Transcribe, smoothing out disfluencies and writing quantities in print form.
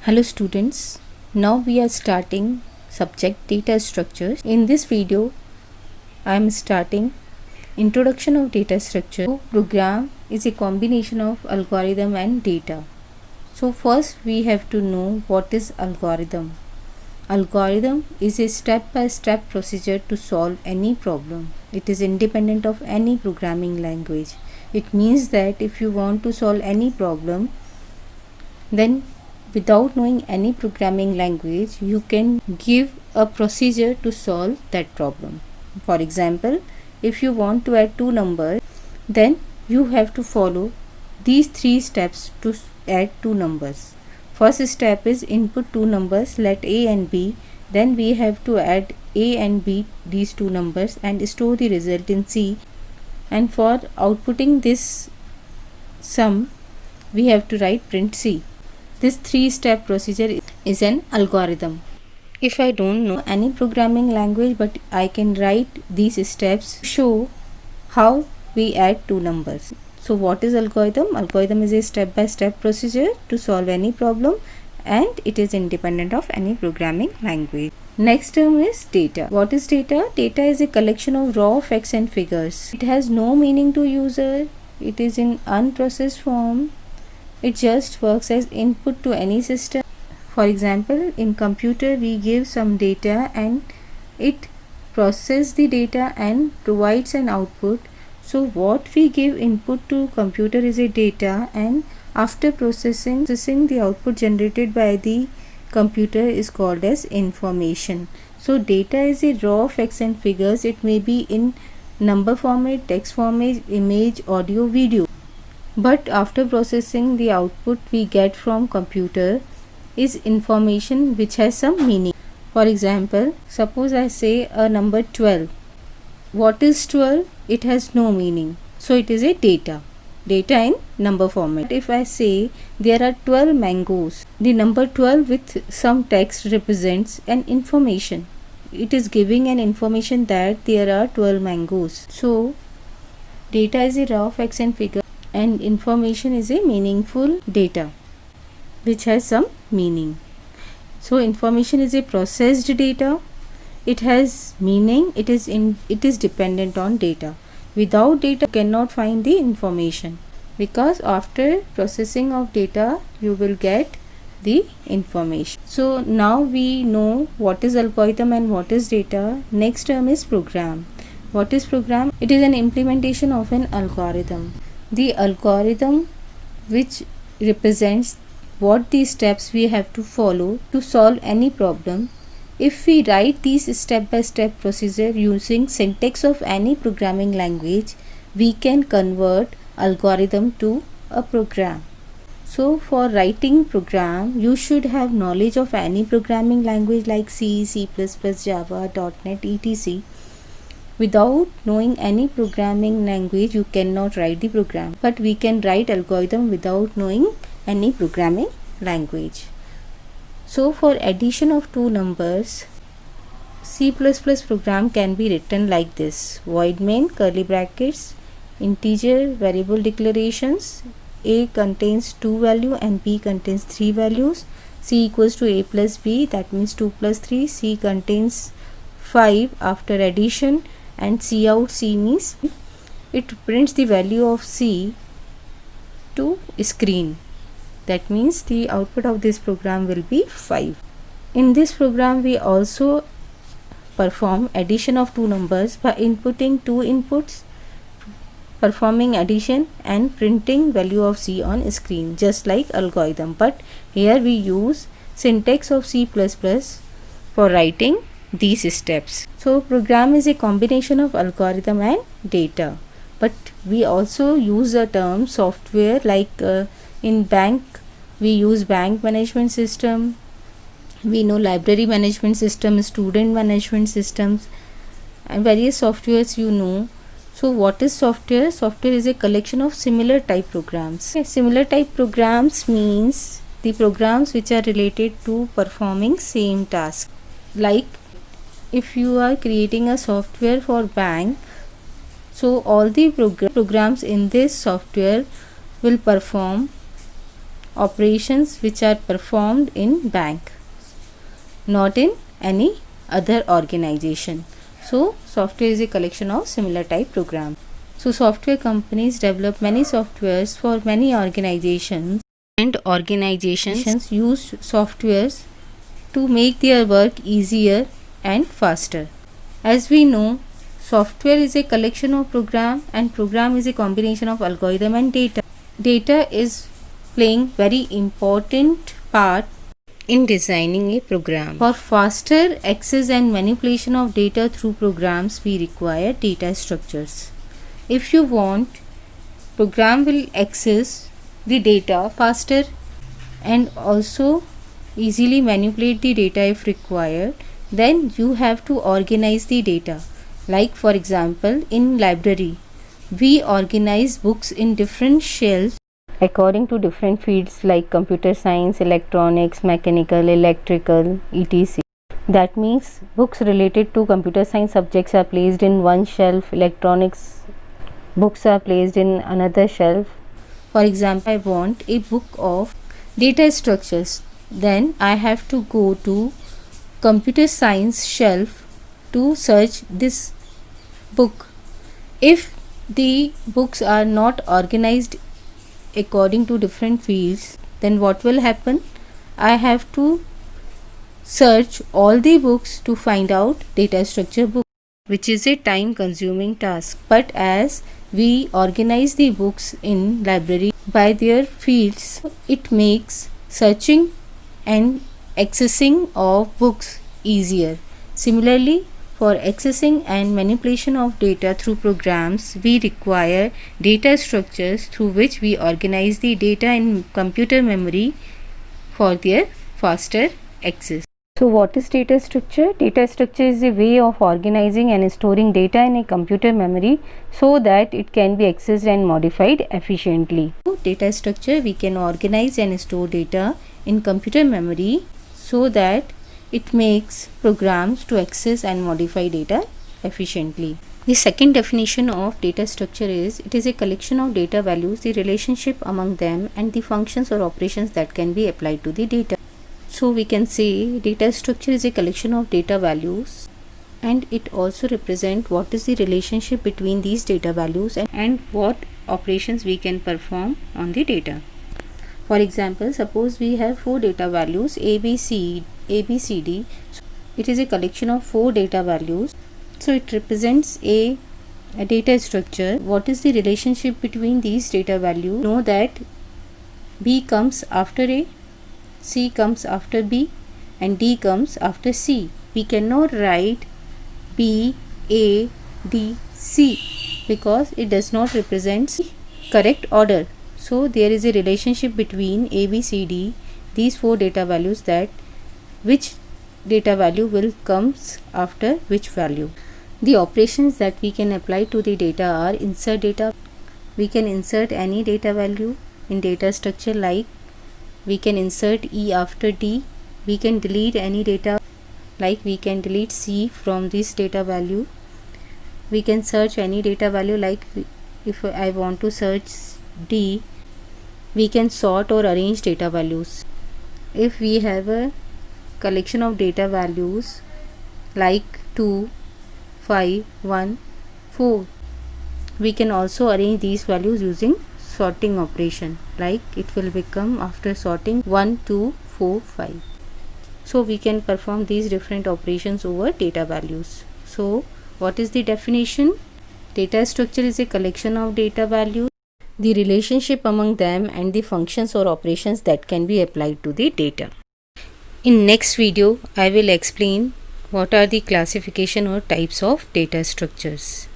Hello students, now we are starting subject data structures. In this video, I am starting introduction of data structure. So, program is a combination of algorithm and data. So first we have to know what is algorithm. Algorithm is a step-by-step procedure to solve any problem. It is independent of any programming language. It means that if you want to solve any problem, then without knowing any programming language, you can give a procedure to solve that problem. For example, if you want to add two numbers, then you have to follow these three steps to add two numbers. First step is input two numbers, let A and B. Then we have to add A and B, these two numbers, and store the result in C. And for outputting this sum, we have to write print C. This three-step procedure is an algorithm. If I don't know any programming language, but I can write these steps to show how we add two numbers. So what is algorithm? Algorithm is a step-by-step procedure to solve any problem, and it is independent of any programming language. Next term is data. What is data? Data is a collection of raw facts and figures. It has no meaning to user. It is in unprocessed form. It just works as input to any system. For example, in computer we give some data and it processes the data and provides an output. So what we give input to computer is a data, and after processing the output generated by the computer is called as information. So data is a raw facts and figures. It may be in number format, text format, image, audio, video. But after processing, the output we get from computer is information which has some meaning. For example, suppose I say a number 12. What is 12? It has no meaning. So it is a data in number format. If I say there are 12 mangoes, the number 12 with some text represents an information. It is giving an information that there are 12 mangoes. So data is a raw facts and figure, and information is a meaningful data which has some meaning. So information is a processed data. It has meaning. It is dependent on data. Without data you cannot find the information, because after processing of data you will get the information. So now we know what is algorithm and what is data. Next term is program. What is program? It is an implementation of an algorithm. The algorithm which represents what the steps we have to follow to solve any problem. If we write these step-by-step procedure using syntax of any programming language, we can convert algorithm to a program. So for writing program, you should have knowledge of any programming language like C, C++, Java, .NET, etc. Without knowing any programming language, you cannot write the program. But we can write algorithm without knowing any programming language. So for addition of two numbers, C++ program can be written like this: void main, curly brackets, integer variable declarations. A contains 2 value and B contains 3 values. C equals to A plus B, that means 2 plus 3. C contains 5 after addition, and C out, C means it prints the value of C to screen. That means the output of this program will be 5. In this program we also perform addition of two numbers by inputting two inputs, performing addition and printing value of C on screen, just like algorithm. But here we use syntax of C++ for writing these steps. So program is a combination of algorithm and data. But we also use the term software, like in bank we use bank management system, we know library management system, student management systems, and various softwares you know. So what is software? Software is a collection of similar type programs. Similar type programs means the programs which are related to performing same task. Like if you are creating a software for bank, so all the programs in this software will perform operations which are performed in bank, not in any other organization. So software is a collection of similar type programs. So software companies develop many softwares for many organizations, and organizations use softwares to make their work easier and faster. As we know, software is a collection of program, and program is a combination of algorithm and data. Data is playing very important part in designing a program. For faster access and manipulation of data through programs, we require data structures. If you want, program will access the data faster and also easily manipulate the data if required, then you have to organize the data. Like for example, in library, we organize books in different shelves according to different fields like computer science, electronics, mechanical, electrical, etc. That means books related to computer science subjects are placed in one shelf, electronics books are placed in another shelf. For example, I want a book of data structures, then I have to go to computer science shelf to search this book. If the books are not organized according to different fields, then what will happen? I have to search all the books to find out data structure book, which is a time consuming task. But as we organize the books in library by their fields, it makes searching and accessing of books easier. Similarly, for accessing and manipulation of data through programs, we require data structures through which we organize the data in computer memory for their faster access. So what is data structure? Data structure is a way of organizing and storing data in a computer memory so that it can be accessed and modified efficiently. Data structure, we can organize and store data in computer memory so that it makes programs to access and modify data efficiently. The second definition of data structure is, it is a collection of data values, the relationship among them, and the functions or operations that can be applied to the data. So we can say data structure is a collection of data values, and it also represents what is the relationship between these data values and what operations we can perform on the data. For example, suppose we have 4 data values A, B, C, D. So it is a collection of 4 data values. So it represents a data structure. What is the relationship between these data values? Know that B comes after A, C comes after B, and D comes after C. We cannot write B, A, D, C because it does not represent correct order. So there is a relationship between A, B, C, D, these 4 data values, that which data value will comes after which value. The operations that we can apply to the data are insert data. We can insert any data value in data structure, like we can insert E after D. We can delete any data, like we can delete C from this data value. We can search any data value, like if I want to search D, we can sort or arrange data values. If we have a collection of data values like 2, 5, 1, 4, we can also arrange these values using sorting operation, like it will become after sorting 1, 2, 4, 5. So we can perform these different operations over data values. So what is the definition? Data structure is a collection of data values, the relationship among them, and the functions or operations that can be applied to the data. In next video, I will explain what are the classification or types of data structures.